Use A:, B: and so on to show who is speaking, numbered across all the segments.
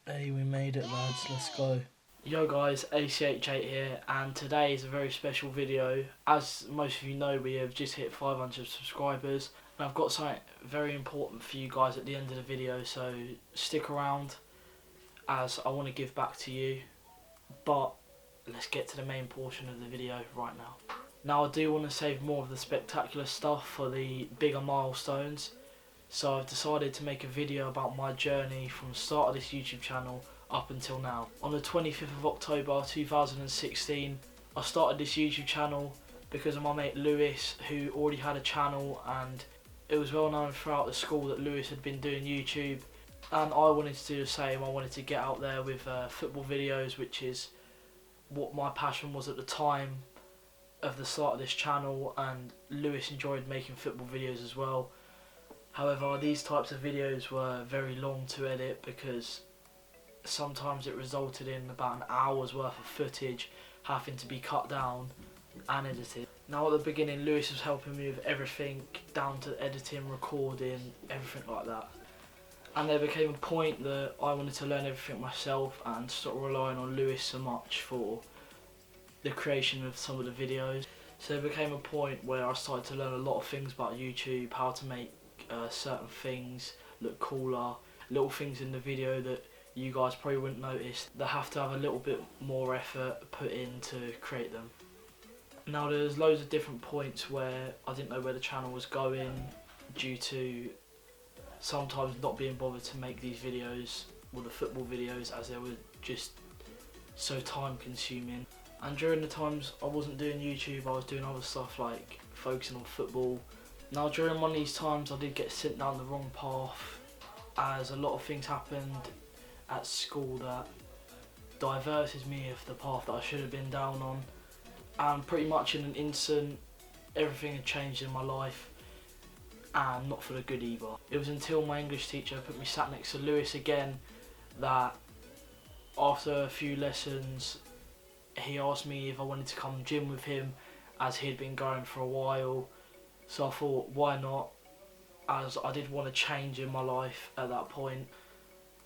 A: Hey, we made it, lads. Let's go.
B: Yo guys, ACH8 here, and today is a very special video. As most of you know, we have just hit 500 subscribers, and I've got something very important for you guys at the end of the video, so stick around as I want to give back to you. But let's get to the main portion of the video right now. Now I do want to save more of the spectacular stuff for the bigger milestones, so I've decided to make a video about my journey from the start of this YouTube channel up until now. On the 25th of October 2016, I started this YouTube channel because of my mate Lewis, who already had a channel, and it was well known throughout the school that Lewis had been doing YouTube, and I wanted to do the same. I wanted to get out there with football videos, which is what my passion was at the time of the start of this channel, and Lewis enjoyed making football videos as well. However, these types of videos were very long to edit because sometimes it resulted in about an hour's worth of footage having to be cut down and edited. Now at the beginning, Lewis was helping me with everything down to editing, recording, everything like that. And there became a point that I wanted to learn everything myself and stop relying on Lewis so much for the creation of some of the videos. So there became a point where I started to learn a lot of things about YouTube, how to make certain things look cooler, little things in the video that you guys probably wouldn't notice, that have to have a little bit more effort put in to create them. Now there's loads of different points where I didn't know where the channel was going due to sometimes not being bothered to make these videos, or the football videos, as they were just so time consuming. And during the times I wasn't doing YouTube, I was doing other stuff like focusing on football. Now during one of these times I did get sent down the wrong path, as a lot of things happened at school that diverted me of the path that I should have been down on, and pretty much in an instant everything had changed in my life, and not for the good either. It was until my English teacher put me sat next to Lewis again that after a few lessons he asked me if I wanted to come gym with him, as he had been going for a while. So I thought, why not, as I did want to change in my life at that point.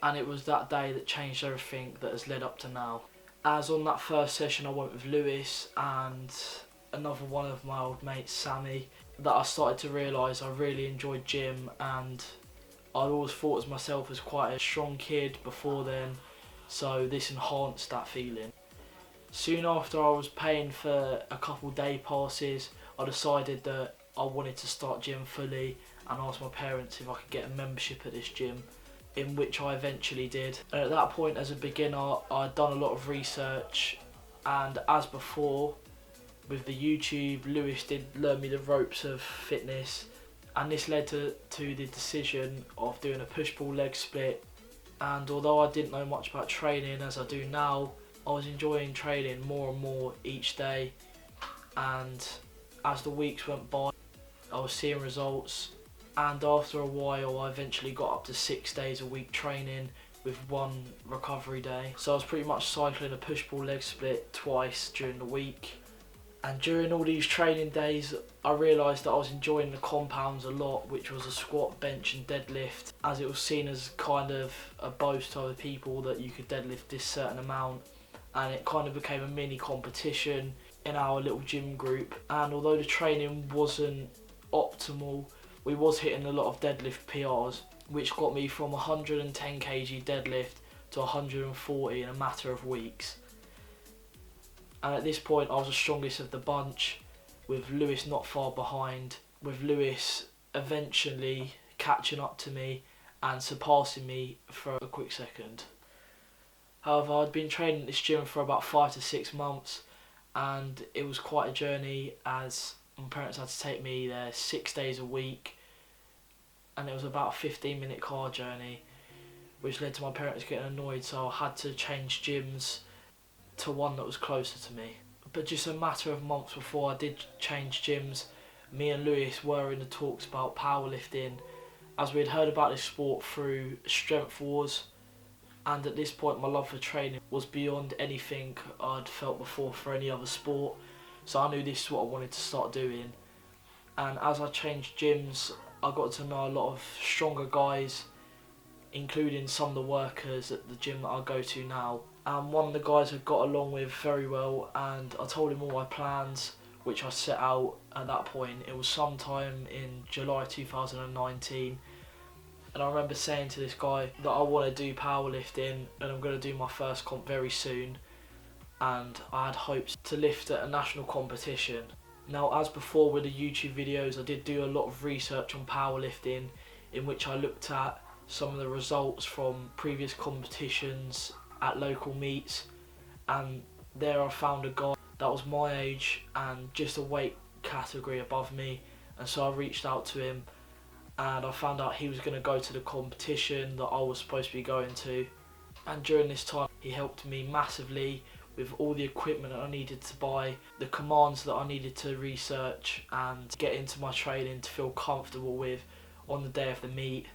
B: And it was that day that changed everything that has led up to now. As on that first session I went with Lewis and another one of my old mates, Sammy, that I started to realise I really enjoyed gym, and I'd always thought of myself as quite a strong kid before then, so this enhanced that feeling. Soon after I was paying for a couple day passes, I decided that I wanted to start gym fully and asked my parents if I could get a membership at this gym, in which I eventually did. And at that point, as a beginner, I'd done a lot of research, and as before with the YouTube, Lewis did learn me the ropes of fitness, and this led to the decision of doing a push-pull leg split. And although I didn't know much about training as I do now, I was enjoying training more and more each day, and as the weeks went by I was seeing results, and after a while I eventually got up to 6 days a week training with one recovery day. So I was pretty much cycling a push-pull leg split twice during the week. And during all these training days I realised that I was enjoying the compounds a lot, which was a squat, bench and deadlift, as it was seen as kind of a boast to other people that you could deadlift this certain amount, and it kind of became a mini competition in our little gym group. And although the training wasn't optimal, we was hitting a lot of deadlift PRs, which got me from 110 kg deadlift to 140 in a matter of weeks. And at this point I was the strongest of the bunch, with Lewis not far behind, with Lewis eventually catching up to me and surpassing me for a quick second. However, I'd been training at this gym for about 5 to 6 months, and it was quite a journey, as my parents had to take me there 6 days a week, and it was about a 15-minute car journey, which led to my parents getting annoyed, so I had to change gyms to one that was closer to me. But just a matter of months before I did change gyms, me and Lewis were in the talks about powerlifting, as we had heard about this sport through Strength Wars, and at this point my love for training was beyond anything I'd felt before for any other sport, so I knew this is what I wanted to start doing. And as I changed gyms I got to know a lot of stronger guys, including some of the workers at the gym that I go to now. And one of the guys I got along with very well, and I told him all my plans, which I set out at that point. It was sometime in July 2019. And I remember saying to this guy that I want to do powerlifting and I'm going to do my first comp very soon. And I had hopes to lift at a national competition. Now, as before with the YouTube videos, I did do a lot of research on powerlifting, in which I looked at some of the results from previous competitions at local meets, and there I found a guy that was my age and just a weight category above me, and so I reached out to him and I found out he was going to go to the competition that I was supposed to be going to. And during this time he helped me massively with all the equipment that I needed to buy, the commands that I needed to research and get into my training to feel comfortable with on the day of the meet.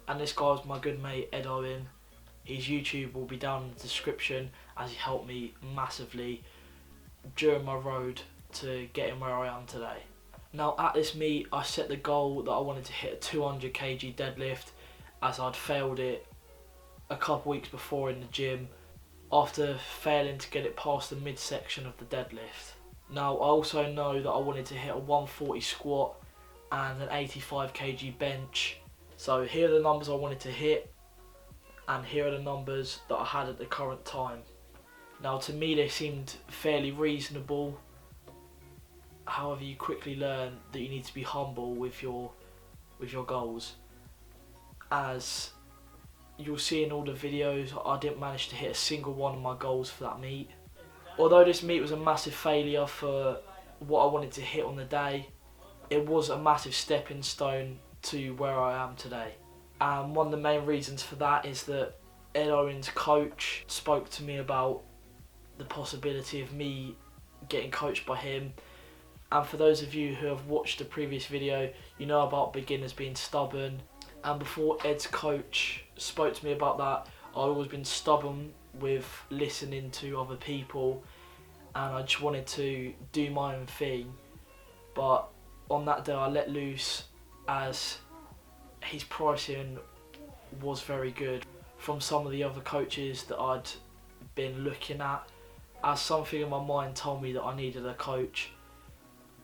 B: And this guy was my good mate Ed Owen. His YouTube will be down in the description, as he helped me massively during my road to getting where I am today. Now at this meet I set the goal that I wanted to hit a 200 kg deadlift, as I'd failed it a couple weeks before in the gym after failing to get it past the midsection of the deadlift. Now I also know that I wanted to hit a 140 squat and an 85 kg bench. So here are the numbers I wanted to hit, and here are the numbers that I had at the current time. Now to me they seemed fairly reasonable. However, you quickly learn that you need to be humble with your goals. As you'll see in all the videos, I didn't manage to hit a single one of my goals for that meet. Although this meet was a massive failure for what I wanted to hit on the day, it was a massive stepping stone to where I am today. And one of the main reasons for that is that Ed Owen's coach spoke to me about the possibility of me getting coached by him. And for those of you who have watched the previous video, you know about beginners being stubborn. And before Ed's coach spoke to me about that, I'd always been stubborn with listening to other people, and I just wanted to do my own thing. But on that day I let loose, as his pricing was very good from some of the other coaches that I'd been looking at, as something in my mind told me that I needed a coach.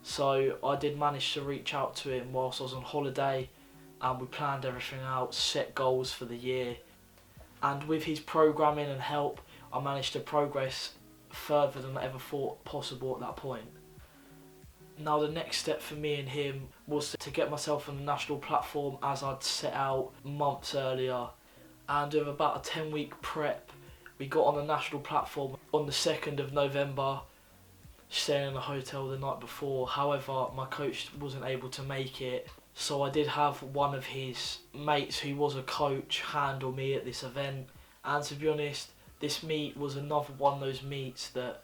B: So I did manage to reach out to him whilst I was on holiday, and we planned everything out, set goals for the year. And with his programming and help, I managed to progress further than I ever thought possible at that point. Now the next step for me and him was to get myself on the national platform, as I'd set out months earlier. And with about a 10-week prep, we got on the national platform on the 2nd of November, staying in a hotel the night before. However, my coach wasn't able to make it, so I did have one of his mates who was a coach handle me at this event. And to be honest, this meet was another one of those meets that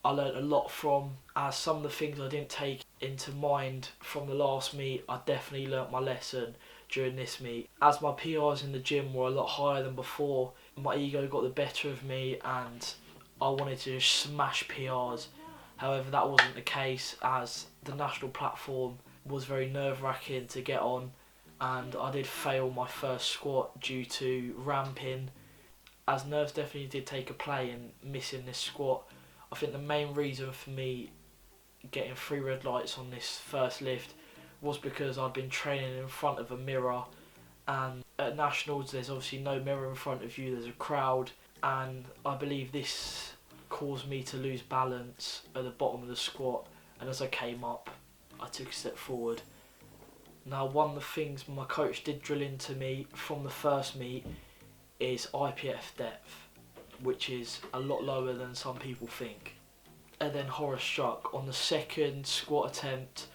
B: I learned a lot from, as some of the things I didn't take into mind from the last meet, I definitely learnt my lesson during this meet. As my PRs in the gym were a lot higher than before, my ego got the better of me and I wanted to just smash PRs. However, that wasn't the case, as the national platform was very nerve-wracking to get on, and I did fail my first squat due to ramping, as nerves definitely did take a play in missing this squat. I think the main reason for me getting 3 red lights on this first lift was because I'd been training in front of a mirror, and at nationals there's obviously no mirror in front of you, there's a crowd, and I believe this caused me to lose balance at the bottom of the squat, and as I came up I took a step forward. Now one of the things my coach did drill into me from the first meet is IPF depth, which is a lot lower than some people think. And then horror struck, on the second squat attempt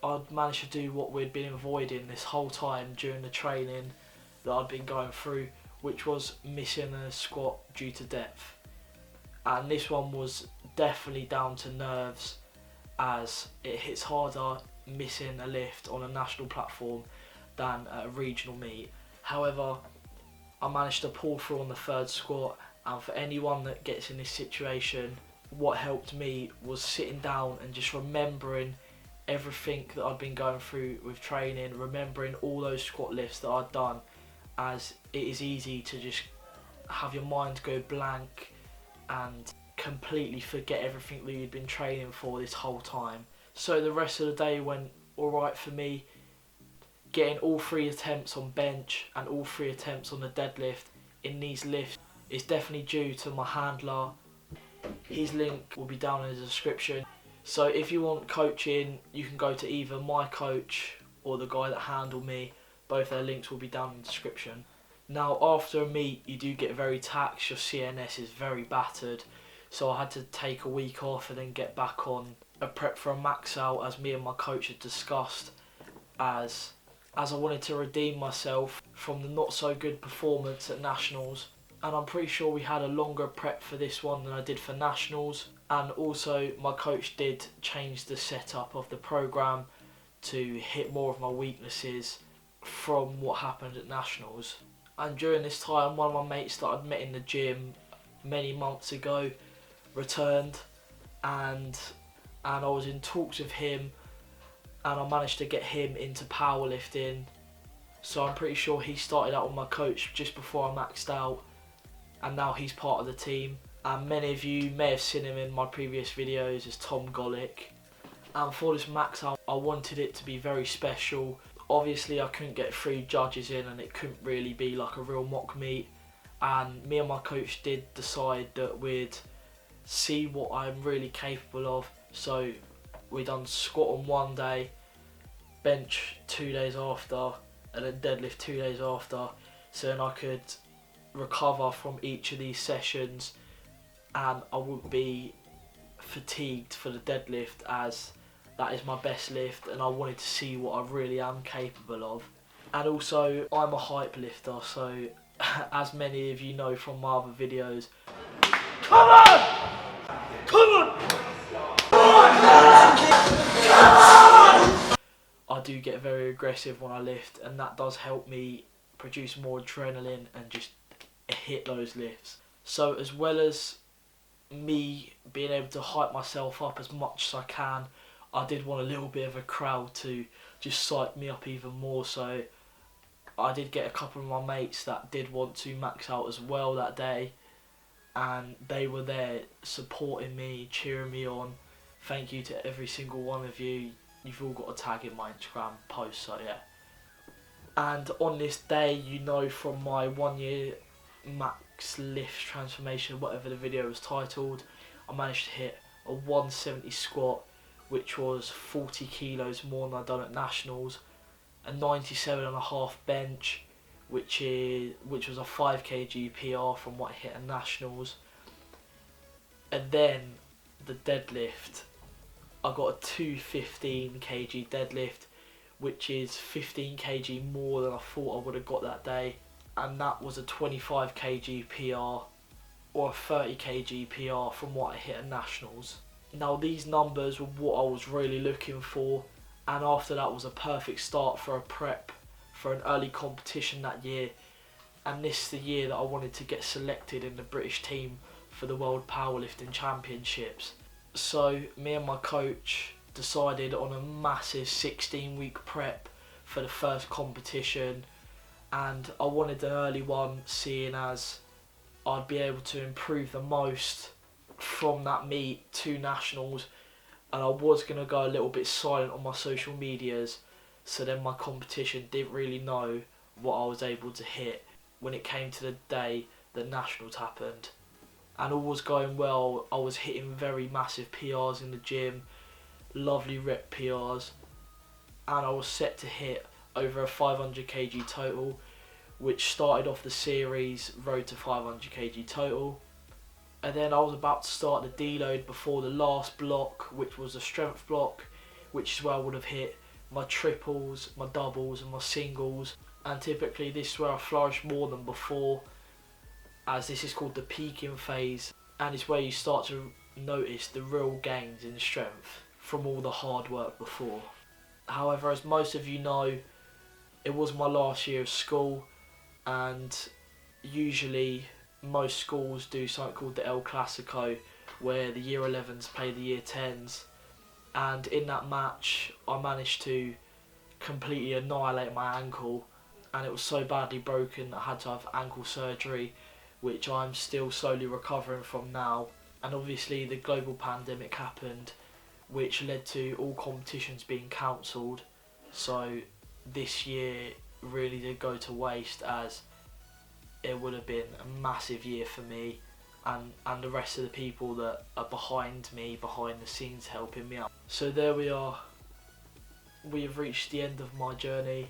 B: I'd managed to do what we'd been avoiding this whole time during the training that I'd been going through, which was missing a squat due to depth. And this one was definitely down to nerves, as it hits harder missing a lift on a national platform than at a regional meet. However, I managed to pull through on the third squat, and for anyone that gets in this situation, what helped me was sitting down and just remembering everything that I'd been going through with training, remembering all those squat lifts that I'd done, as it is easy to just have your mind go blank and completely forget everything that you'd been training for this whole time. So the rest of the day went alright for me, getting all 3 attempts on bench and all 3 attempts on the deadlift in these lifts is definitely due to my handler. His link will be down in the description. So if you want coaching, you can go to either my coach or the guy that handled me. Both their links will be down in the description. Now after a meet you do get very taxed, your CNS is very battered, so I had to take a week off and then get back on a prep for a max out, as me and my coach had discussed, as I wanted to redeem myself from the not so good performance at Nationals. And I'm pretty sure we had a longer prep for this one than I did for Nationals. And also my coach did change the setup of the programme to hit more of my weaknesses from what happened at Nationals. And during this time, one of my mates that I'd met in the gym many months ago returned, and I was in talks with him, and I managed to get him into powerlifting. So I'm pretty sure he started out with my coach just before I maxed out, and now he's part of the team. And many of you may have seen him in my previous videos as Tom Golick. And for this max out, I wanted it to be very special. Obviously I couldn't get 3 judges in and it couldn't really be like a real mock meet, and me and my coach did decide that we'd see what I'm really capable of. So we done squat on one day, bench 2 days after, and then deadlift 2 days after, so then I could recover from each of these sessions and I wouldn't be fatigued for the deadlift, as that is my best lift and I wanted to see what I really am capable of. And also I'm a hype lifter, so as many of you know from my other videos, come on! Come on! I do get very aggressive when I lift, and that does help me produce more adrenaline and just hit those lifts. So as well as me being able to hype myself up as much as I can, I did want a little bit of a crowd to just psych me up even more. So I did get a couple of my mates that did want to max out as well that day, and they were there supporting me, cheering me on. Thank you to every single one of you. You've all got a tag in my Instagram post, so yeah. And on this day, you know from my 1 year max lift transformation, whatever the video was titled, I managed to hit a 170 squat, which was 40 kilos more than I'd done at Nationals, a 97.5 bench, which was a 5 kg PR from what I hit at Nationals, and then the deadlift, I got a 215 kg deadlift, which is 15 kg more than I thought I would have got that day, and that was a 25 kg PR or a 30 kg PR from what I hit at Nationals. Now these numbers were what I was really looking for, and after that was a perfect start for a prep for an early competition that year, and this is the year that I wanted to get selected in the British team for the World Powerlifting Championships. So me and my coach decided on a massive 16-week prep for the first competition, and I wanted an early one, seeing as I'd be able to improve the most from that meet to Nationals, and I was going to go a little bit silent on my social medias, so then my competition didn't really know what I was able to hit when it came to the day that Nationals happened. And all was going well. I was hitting very massive PRs in the gym, lovely rep PRs, and I was set to hit over a 500 kg total, which started off the series road to 500 kg total. And then I was about to start the deload before the last block, which was a strength block, which is where I would have hit my triples, my doubles and my singles, and typically this is where I flourish more than before, as this is called the peaking phase, and it's where you start to notice the real gains in strength from all the hard work before. However, as most of you know, it was my last year of school, and usually most schools do something called the El Clasico, where the year 11s play the year 10s, and in that match I managed to completely annihilate my ankle, and it was so badly broken that I had to have ankle surgery, which I'm still slowly recovering from now. And obviously the global pandemic happened, which led to all competitions being cancelled. So this year really did go to waste, as it would have been a massive year for me and the rest of the people that are behind me, behind the scenes, helping me out. So there we are. We have reached the end of my journey,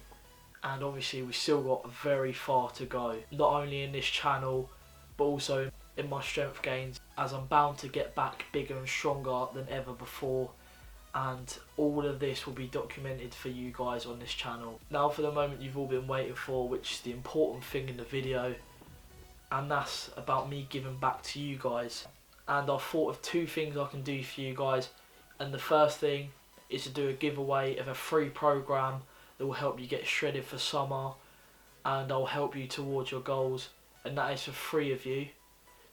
B: and obviously we still got very far to go, not only in this channel but also in my strength gains, as I'm bound to get back bigger and stronger than ever before, and all of this will be documented for you guys on this channel. Now for the moment you've all been waiting for, which is the important thing in the video, and that's about me giving back to you guys. And I've thought of two things I can do for you guys, and the first thing is to do a giveaway of a free program that will help you get shredded for summer, and I'll help you towards your goals, and that is for 3 of you.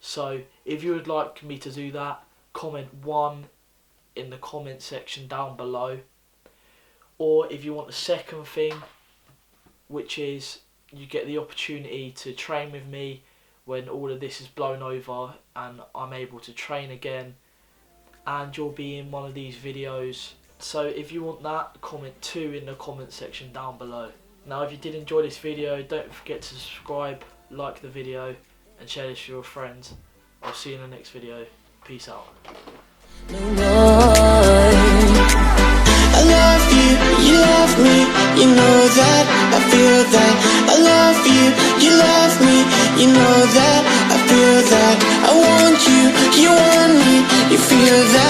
B: So if you would like me to do that, comment 1 in the comment section down below. Or if you want the second thing, which is you get the opportunity to train with me when all of this is blown over and I'm able to train again, and you'll be in one of these videos. So if you want that, comment 2 in the comment section down below. Now if you did enjoy this video, don't forget to subscribe, like the video and share this with your friends. I'll see you in the next video. Peace out.
C: I love you, you love me, you know that, I feel that. I love you, you love me, you know that, I feel that. I want you, you want me, you feel that.